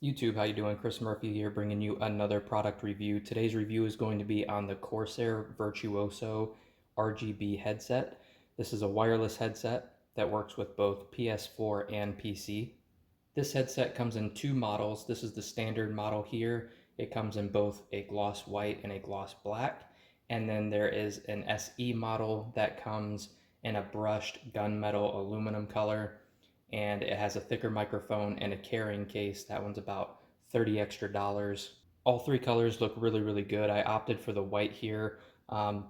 YouTube, how you doing? Chris Murphy here, bringing you another product review. Today's review is going to be on the Corsair Virtuoso RGB headset. This is a wireless headset that works with both PS4 and PC. This headset comes in two models. This is the standard model here. It comes in both a gloss white and a gloss black. And then there is an SE model that comes in a brushed gunmetal aluminum color, and it has a thicker microphone and a carrying case. That one's about 30 extra dollars. All three colors look really, really good. I opted for the white here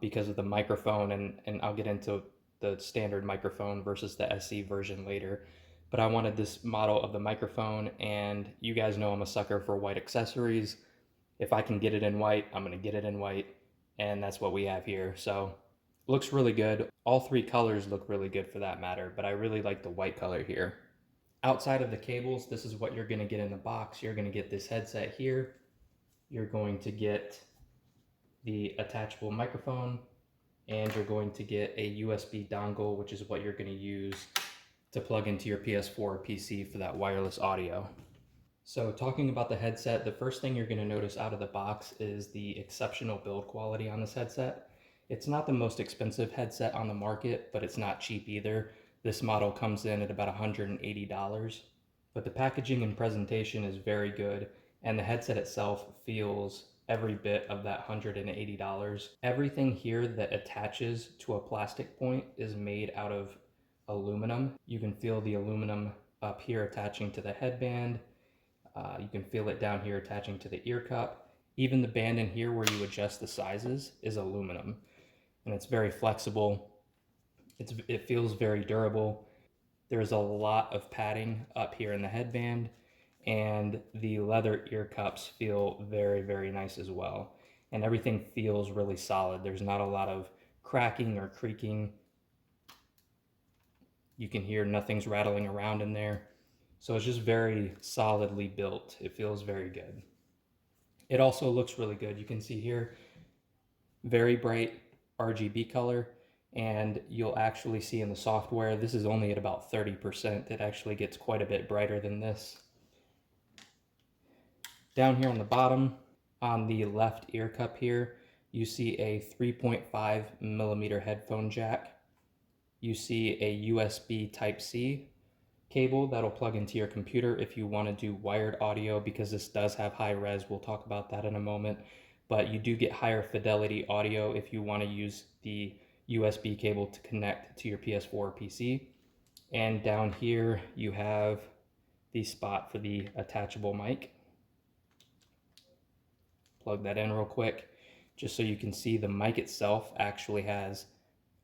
because of the microphone, and I'll get into the standard microphone versus the SE version later. But I wanted this model of the microphone, and you guys know I'm a sucker for white accessories. If I can get it in white, I'm going to get it in white, and that's what we have here. So looks really good. All three colors look really good for that matter, but I really like the white color here. Outside of the cables, this is what you're going to get in the box. You're going to get this headset here. You're going to get the attachable microphone, and you're going to get a USB dongle, which is what you're going to use to plug into your PS4 or PC for that wireless audio. So talking about the headset, the first thing you're going to notice out of the box is the exceptional build quality on this headset. It's not the most expensive headset on the market, but it's not cheap either. This model comes in at about $180, but the packaging and presentation is very good, and the headset itself feels every bit of that $180. Everything here that attaches to a plastic point is made out of aluminum. You can feel the aluminum up here attaching to the headband. You can feel it down here attaching to the ear cup. Even the band in here where you adjust the sizes is aluminum, and it's very flexible. It feels very durable. There's a lot of padding up here in the headband, and the leather ear cups feel very, very nice as well. And everything feels really solid. There's not a lot of cracking or creaking. You can hear nothing's rattling around in there. So it's just very solidly built. It feels very good. It also looks really good. You can see here, very bright RGB color, and you'll actually see in the software, this is only at about 30%. It actually gets quite a bit brighter than this. Down here on the bottom, on the left ear cup here, you see a 3.5 millimeter headphone jack. You see a USB Type-C cable that'll plug into your computer if you want to do wired audio, because this does have high res. We'll talk about that in a moment, but you do get higher fidelity audio if you want to use the USB cable to connect to your PS4 or PC. And down here you have the spot for the attachable mic. Plug that in real quick just so you can see the mic itself actually has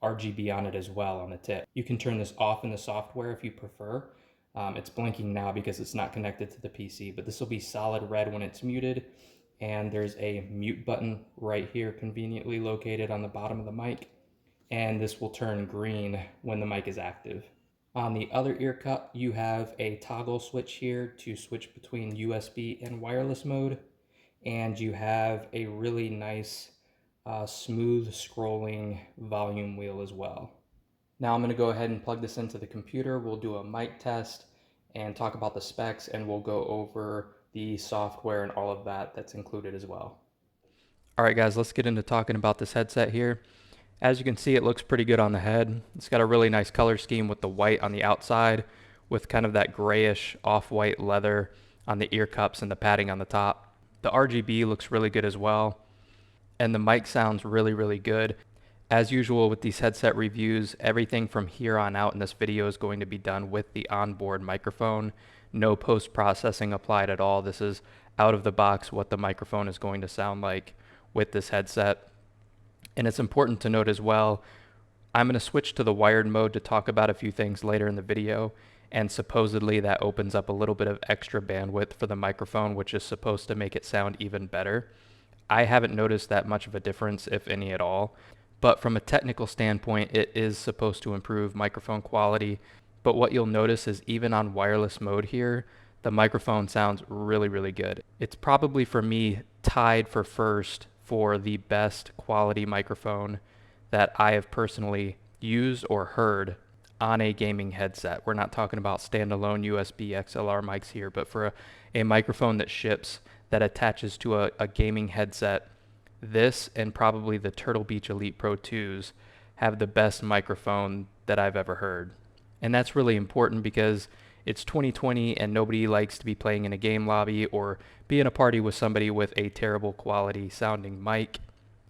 RGB on it as well on the tip. You can turn this off in the software if you prefer. It's blinking now because it's not connected to the PC, but this will be solid red when it's muted. And there's a mute button right here conveniently located on the bottom of the mic. And this will turn green when the mic is active. On the other ear cup, you have a toggle switch here to switch between USB and wireless mode. And you have a really nice smooth scrolling volume wheel as well. Now I'm going to go ahead and plug this into the computer. We'll do a mic test and talk about the specs, and we'll go over the software and all of that that's included as well. All right guys, let's get into talking about this headset here. As you can see, it looks pretty good on the head. It's got a really nice color scheme with the white on the outside with kind of that grayish off-white leather on the ear cups and the padding on the top. The RGB looks really good as well, and the mic sounds really, really good. As usual with these headset reviews, everything from here on out in this video is going to be done with the onboard microphone. No post-processing applied at all. This is out of the box what the microphone is going to sound like with this headset. And it's important to note as well, I'm going to switch to the wired mode to talk about a few things later in the video, and supposedly that opens up a little bit of extra bandwidth for the microphone, which is supposed to make it sound even better. I haven't noticed that much of a difference, if any at all, but from a technical standpoint, it is supposed to improve microphone quality. But what you'll notice is even on wireless mode here, the microphone sounds really, really good. It's probably for me tied for first for the best quality microphone that I have personally used or heard on a gaming headset. We're not talking about standalone USB XLR mics here, but for a microphone that ships that attaches to a gaming headset, this and probably the Turtle Beach Elite Pro 2s have the best microphone that I've ever heard. And that's really important because it's 2020 and nobody likes to be playing in a game lobby or be in a party with somebody with a terrible quality sounding mic.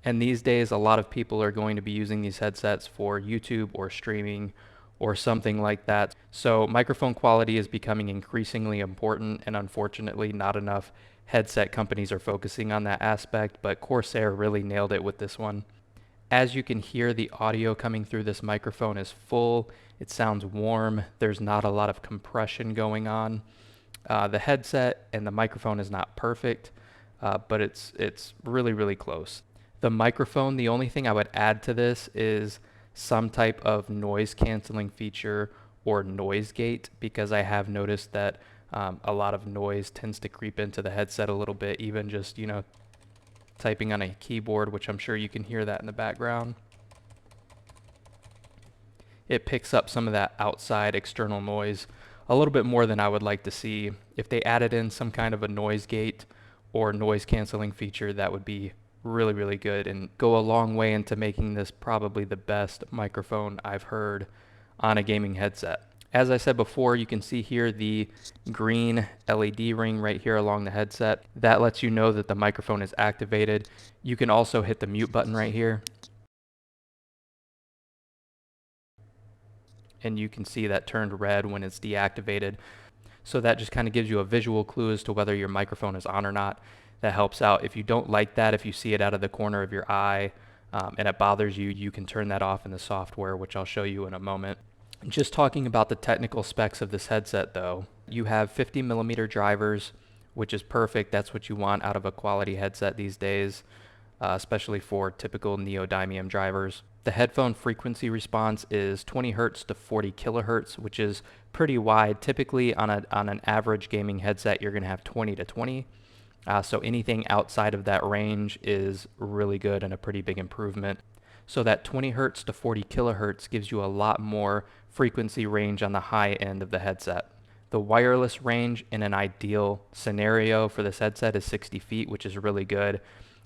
And these days, a lot of people are going to be using these headsets for YouTube or streaming or something like that. So microphone quality is becoming increasingly important, and unfortunately, not enough headset companies are focusing on that aspect, but Corsair really nailed it with this one. As you can hear, the audio coming through this microphone is full. It sounds warm. There's not a lot of compression going on. The headset and the microphone is not perfect, but it's really, really close. The microphone, the only thing I would add to this is some type of noise canceling feature or noise gate, because I have noticed that a lot of noise tends to creep into the headset a little bit, even just, typing on a keyboard, which I'm sure you can hear that in the background. It picks up some of that outside external noise a little bit more than I would like to see. If they added in some kind of a noise gate or noise canceling feature, that would be really, really good and go a long way into making this probably the best microphone I've heard on a gaming headset. As I said before, you can see here the green LED ring right here along the headset. That lets you know that the microphone is activated. You can also hit the mute button right here, and you can see that turned red when it's deactivated. So that just kind of gives you a visual clue as to whether your microphone is on or not. That helps out. If you don't like that, if you see it out of the corner of your eye and it bothers you, you can turn that off in the software, which I'll show you in a moment. Just talking about the technical specs of this headset though, you have 50mm drivers, which is perfect. That's what you want out of a quality headset these days, especially for typical neodymium drivers. The headphone frequency response is 20 Hz to 40 kHz, which is pretty wide. Typically on an average gaming headset, you're going to have 20 to 20. So anything outside of that range is really good and a pretty big improvement. So that 20 Hz to 40 kHz gives you a lot more frequency range on the high end of the headset. The wireless range in an ideal scenario for this headset is 60 feet, which is really good.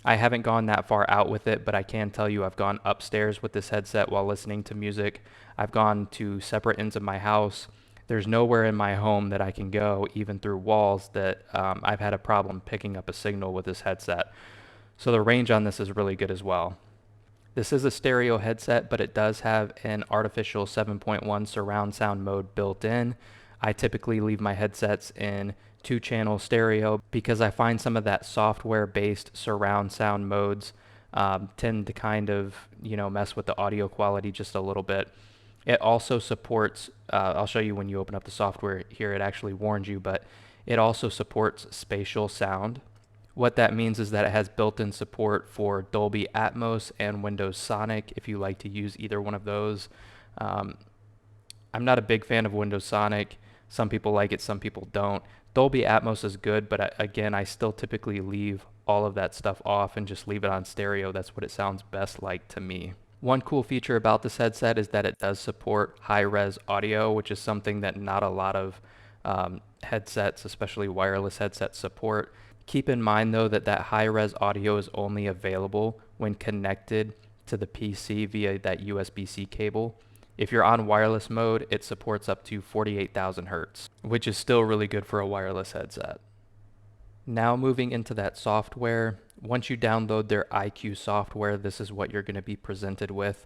I haven't gone that far out with it, but I can tell you I've gone upstairs with this headset while listening to music. I've gone to separate ends of my house. There's nowhere in my home that I can go, even through walls, that I've had a problem picking up a signal with this headset. So the range on this is really good as well. This is a stereo headset, but it does have an artificial 7.1 surround sound mode built in. I typically leave my headsets in 2-channel stereo because I find some of that software-based surround sound modes tend to kind of, mess with the audio quality just a little bit. It also supports, I'll show you when you open up the software here, it actually warns you, but it also supports spatial sound. What that means is that it has built-in support for Dolby Atmos and Windows Sonic if you like to use either one of those. I'm not a big fan of Windows Sonic. Some people like it, some people don't. Dolby Atmos is good, but again, I still typically leave all of that stuff off and just leave it on stereo. That's what it sounds best like to me. One cool feature about this headset is that it does support high-res audio, which is something that not a lot of headsets, especially wireless headsets, support. Keep in mind though that high-res audio is only available when connected to the PC via that USB-C cable. If you're on wireless mode, it supports up to 48,000 Hertz, which is still really good for a wireless headset. Now moving into that software, once you download their iQ software, this is what you're going to be presented with.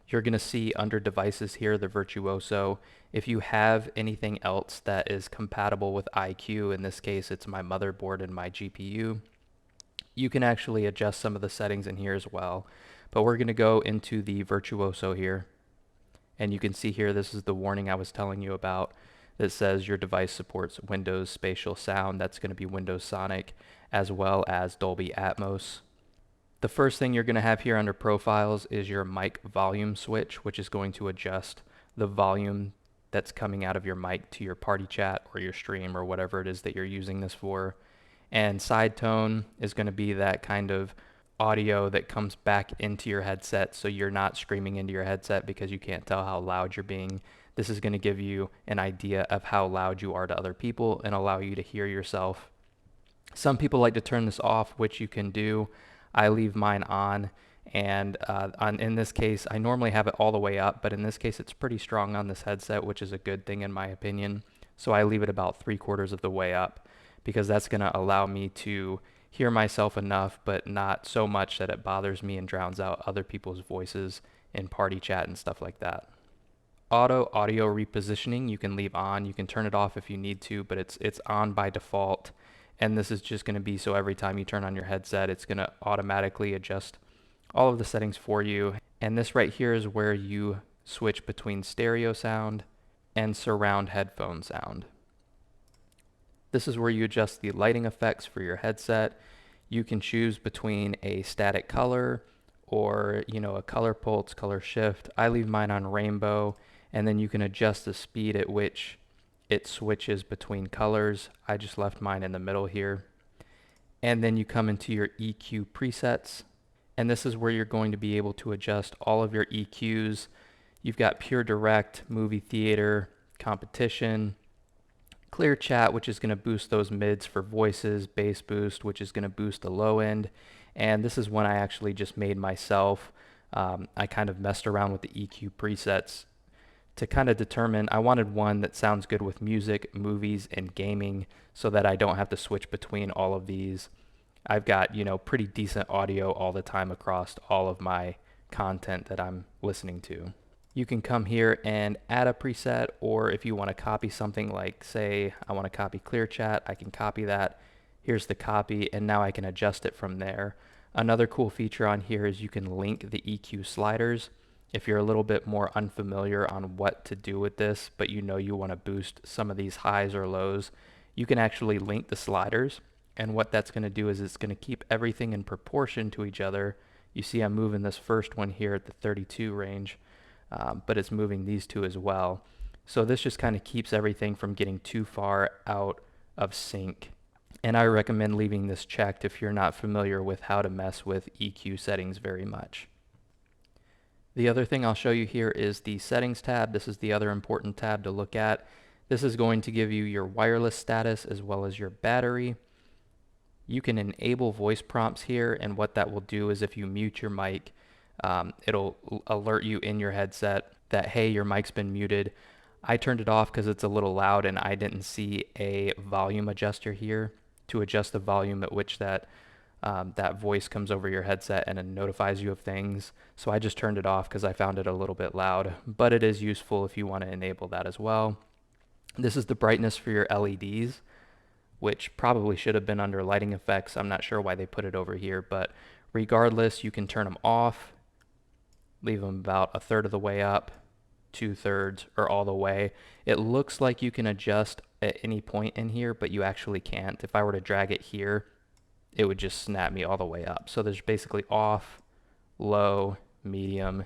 You're going to see under devices here, the Virtuoso. If you have anything else that is compatible with iQ, in this case it's my motherboard and my GPU, you can actually adjust some of the settings in here as well. But we're going to go into the Virtuoso here. And you can see here, this is the warning I was telling you about that says your device supports Windows Spatial Sound. That's going to be Windows Sonic as well as Dolby Atmos. The first thing you're going to have here under profiles is your mic volume switch, which is going to adjust the volume that's coming out of your mic to your party chat or your stream or whatever it is that you're using this for. And side tone is going to be that kind of audio that comes back into your headset, so you're not screaming into your headset because you can't tell how loud you're being. This is going to give you an idea of how loud you are to other people and allow you to hear yourself. Some people like to turn this off, which you can do. I leave mine on, and in this case, I normally have it all the way up, but in this case, it's pretty strong on this headset, which is a good thing in my opinion. So I leave it about 3/4 of the way up, because that's going to allow me to hear myself enough, but not so much that it bothers me and drowns out other people's voices in party chat and stuff like that. Auto audio repositioning you can leave on. You can turn it off if you need to, but it's on by default. And this is just going to be so every time you turn on your headset, it's going to automatically adjust all of the settings for you. And this right here is where you switch between stereo sound and surround headphone sound. This is where you adjust the lighting effects for your headset. You can choose between a static color or, a color pulse, color shift. I leave mine on rainbow, and then you can adjust the speed at which it switches between colors. I just left mine in the middle here. And then you come into your EQ presets, and this is where you're going to be able to adjust all of your EQs. You've got pure direct, movie theater, competition, clear chat, which is going to boost those mids for voices, bass boost, which is going to boost the low end. And this is one I actually just made myself. I kind of messed around with the EQ presets to kind of determine, I wanted one that sounds good with music, movies, and gaming so that I don't have to switch between all of these. I've got, pretty decent audio all the time across all of my content that I'm listening to. You can come here and add a preset, or if you want to copy something, like say I want to copy clear chat, I can copy that. Here's the copy, and now I can adjust it from there. Another cool feature on here is you can link the EQ sliders. If you're a little bit more unfamiliar on what to do with this, but you want to boost some of these highs or lows, you can actually link the sliders. And what that's going to do is it's going to keep everything in proportion to each other. You see I'm moving this first one here at the 32 range, but it's moving these two as well. So this just kind of keeps everything from getting too far out of sync. And I recommend leaving this checked if you're not familiar with how to mess with EQ settings very much. The other thing I'll show you here is the settings tab. This is the other important tab to look at. This is going to give you your wireless status as well as your battery. You can enable voice prompts here, and what that will do is if you mute your mic, it'll alert you in your headset that, hey, your mic's been muted. I turned it off because it's a little loud and I didn't see a volume adjuster here to adjust the volume at which that voice comes over your headset and it notifies you of things. So I just turned it off because I found it a little bit loud, but it is useful if you want to enable that as well. This is the brightness for your LEDs, which probably should have been under lighting effects. I'm not sure why they put it over here, but regardless, you can turn them off, leave them about 1/3 of the way up, 2/3, or all the way. It looks like you can adjust at any point in here, but you actually can't. If I were to drag it here, it would just snap me all the way up. So there's basically off, low, medium,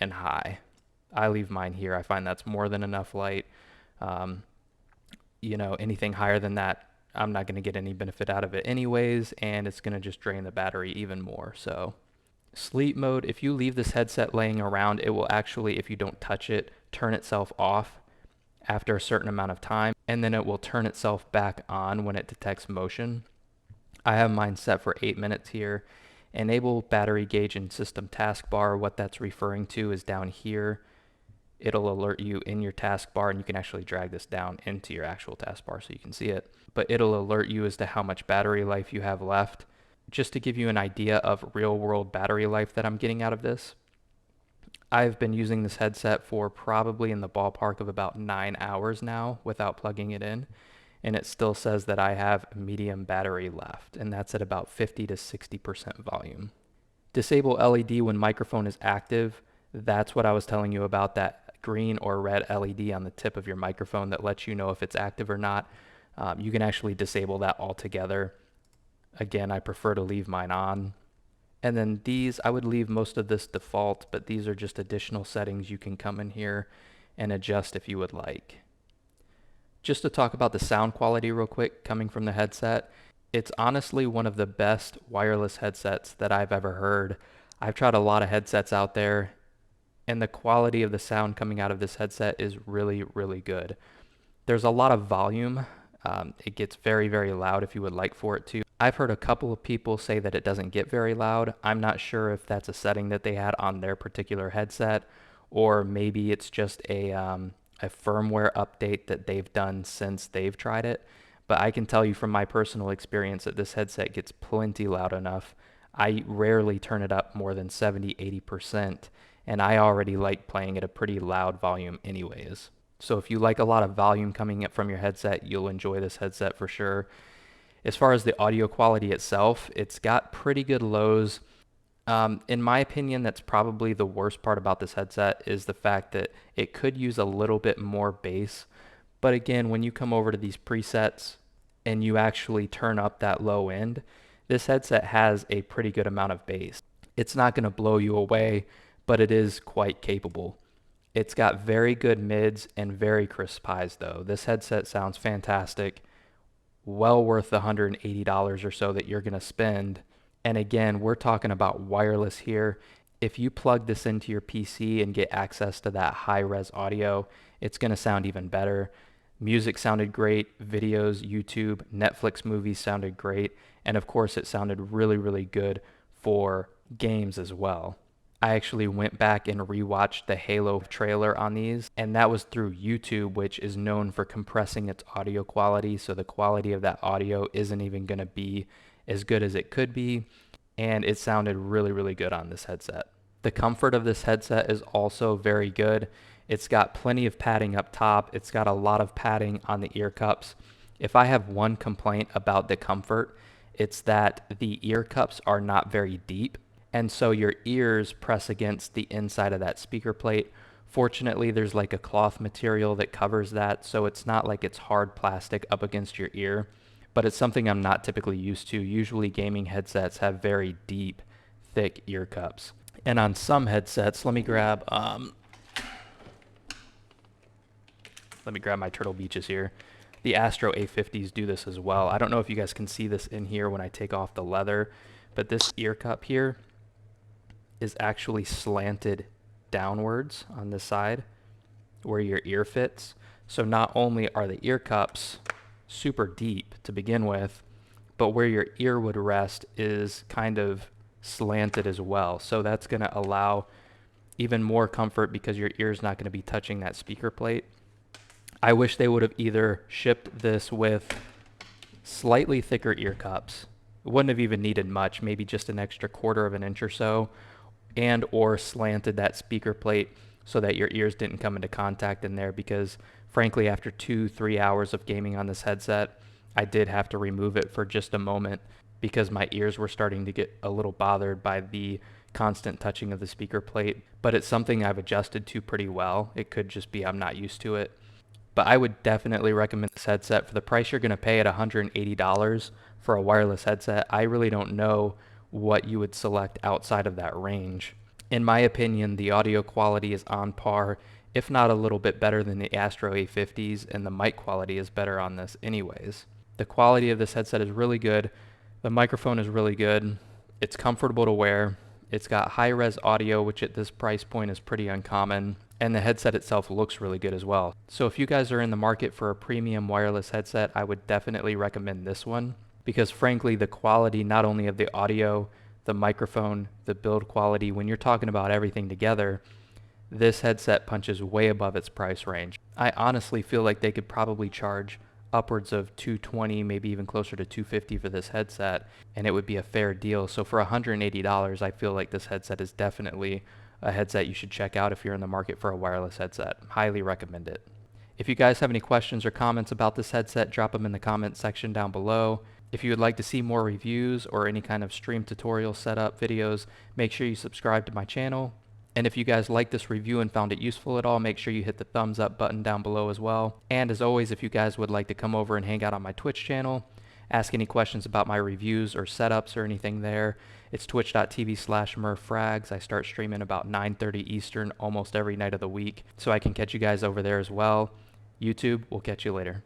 and high. I leave mine here. I find that's more than enough light. Anything higher than that, I'm not going to get any benefit out of it anyways, and it's going to just drain the battery even more. So sleep mode, if you leave this headset laying around, it will actually, if you don't touch it, turn itself off after a certain amount of time, and then it will turn itself back on when it detects motion. I have mine set for 8 minutes here. Enable battery gauge and system taskbar. What that's referring to is down here. It'll alert you in your taskbar, and you can actually drag this down into your actual taskbar so you can see it. But it'll alert you as to how much battery life you have left. Just to give you an idea of real world battery life that I'm getting out of this, I've been using this headset for probably in the ballpark of about 9 hours now without plugging it in, and it still says that I have medium battery left, and that's at about 50 to 60% volume. Disable LED when microphone is active. That's what I was telling you about, that green or red LED on the tip of your microphone that lets you know if it's active or not. You can actually disable that altogether. Again, I prefer to leave mine on. And then these, I would leave most of this default, but these are just additional settings you can come in here and adjust if you would like. Just to talk about the sound quality real quick coming from the headset, it's honestly one of the best wireless headsets that I've ever heard. I've tried a lot of headsets out there, and the quality of the sound coming out of this headset is really, really good. There's a lot of volume. It gets very, very loud if you would like for it to. I've heard a couple of people say that it doesn't get very loud. I'm not sure if that's a setting that they had on their particular headset, or maybe it's just a firmware update that they've done since they've tried it. But I can tell you from my personal experience that this headset gets plenty loud enough. I rarely turn it up more than 70, 80%, and I already like playing at a pretty loud volume anyways. So if you like a lot of volume coming up from your headset, you'll enjoy this headset for sure. As far as the audio quality itself, it's got pretty good lows. In my opinion, that's probably the worst part about this headset is the fact that it could use a little bit more bass. But again, when you come over to these presets and you actually turn up that low end, this headset has a pretty good amount of bass. It's not going to blow you away, but it is quite capable. It's got very good mids and very crisp highs though. This headset sounds fantastic, well worth the $180 or so that you're going to spend. And again, we're talking about wireless here. If you plug this into your PC and get access to that high-res audio, it's going to sound even better. Music sounded great, videos, YouTube, Netflix movies sounded great, and of course it sounded really, really good for games as well. I actually went back and rewatched the Halo trailer on these, and that was through YouTube, which is known for compressing its audio quality, so the quality of that audio isn't even going to be as good as it could be, and it sounded really, really good on this headset. The comfort of this headset is also very good. It's got plenty of padding up top. It's got a lot of padding on the ear cups. If I have one complaint about the comfort, it's that the ear cups are not very deep, and so your ears press against the inside of that speaker plate. Fortunately, there's like a cloth material that covers that, so it's not like it's hard plastic up against your ear, but it's something I'm not typically used to. Usually gaming headsets have very deep, thick ear cups. And on some headsets, let me grab my Turtle Beaches here. The Astro A50s do this as well. I don't know if you guys can see this in here when I take off the leather, but this ear cup here is actually slanted downwards on this side where your ear fits. So not only are the ear cups super deep to begin with, but where your ear would rest is kind of slanted as well. So that's going to allow even more comfort because your ear is not going to be touching that speaker plate. I wish they would have either shipped this with slightly thicker ear cups. It wouldn't have even needed much, maybe just an extra 1/4 of an inch or so, and or slanted that speaker plate so that your ears didn't come into contact in there, because frankly after 2-3 hours of gaming on this headset, I did have to remove it for just a moment because my ears were starting to get a little bothered by the constant touching of the speaker plate. But it's something I've adjusted to pretty well. It could just be I'm not used to it. But I would definitely recommend this headset for the price you're going to pay at $180 for a wireless headset. I really don't know what you would select outside of that range. In my opinion, the audio quality is on par, if not a little bit better than the Astro A50s, and the mic quality is better on this anyways. The quality of this headset is really good. The microphone is really good. It's comfortable to wear. It's got high-res audio, which at this price point is pretty uncommon. And the headset itself looks really good as well. So if you guys are in the market for a premium wireless headset, I would definitely recommend this one, because frankly, the quality not only of the audio, the microphone, the build quality, when you're talking about everything together, this headset punches way above its price range. I honestly feel like they could probably charge upwards of $220, maybe even closer to $250 for this headset, and it would be a fair deal. So for $180, I feel like this headset is definitely a headset you should check out if you're in the market for a wireless headset. Highly recommend it. If you guys have any questions or comments about this headset, drop them in the comment section down below. If you would like to see more reviews or any kind of stream tutorial setup videos, make sure you subscribe to my channel. And if you guys liked this review and found it useful at all, make sure you hit the thumbs up button down below as well. And as always, if you guys would like to come over and hang out on my Twitch channel, ask any questions about my reviews or setups or anything there, it's twitch.tv/murphfrags. I start streaming about 9:30 Eastern almost every night of the week, so I can catch you guys over there as well. YouTube, we'll catch you later.